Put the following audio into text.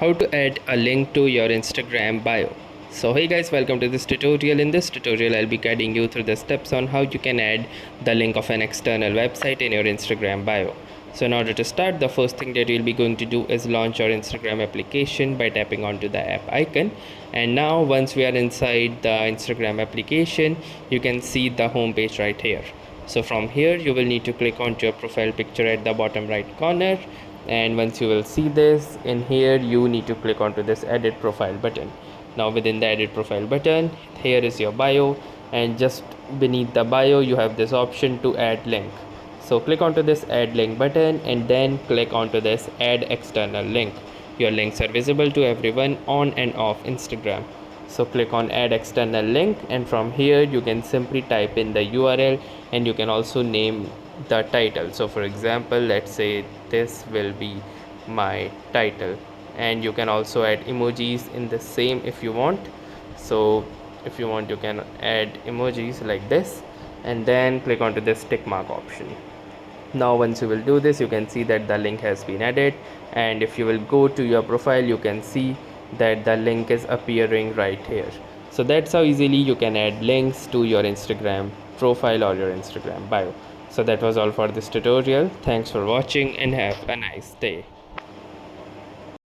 how to add a link to your Instagram bio. So hey guys, welcome to this tutorial. In this tutorial I'll be guiding you through the steps on how you can add the link of an external website in your Instagram bio. So in order to start, the first thing that you'll be going to do is launch your Instagram application by tapping onto the app icon. And now once we are inside the Instagram application, you can see the home page right here. So from here you will need to click onto your profile picture at the bottom right corner, and once you will see this in here, you need to click onto this edit profile button. Now within the edit profile button, here is your bio, and just beneath the bio you have this option to add link. So click onto this add link button and then click onto this add external link. Your links are visible to everyone on and off Instagram. So click on add external link, and from here you can simply type in the URL, and you can also name the title. So for example, let's say this will be my title, and you can also add emojis in the same if you want. So if you want, you can add emojis like this, and then click onto this tick mark option. Now once you will do this, you can see that the link has been added, and if you will go to your profile, you can see that the link is appearing right here. So that's how easily you can add links to your Instagram profile or your Instagram bio. So that was all for this tutorial. Thanks for watching and have a nice day.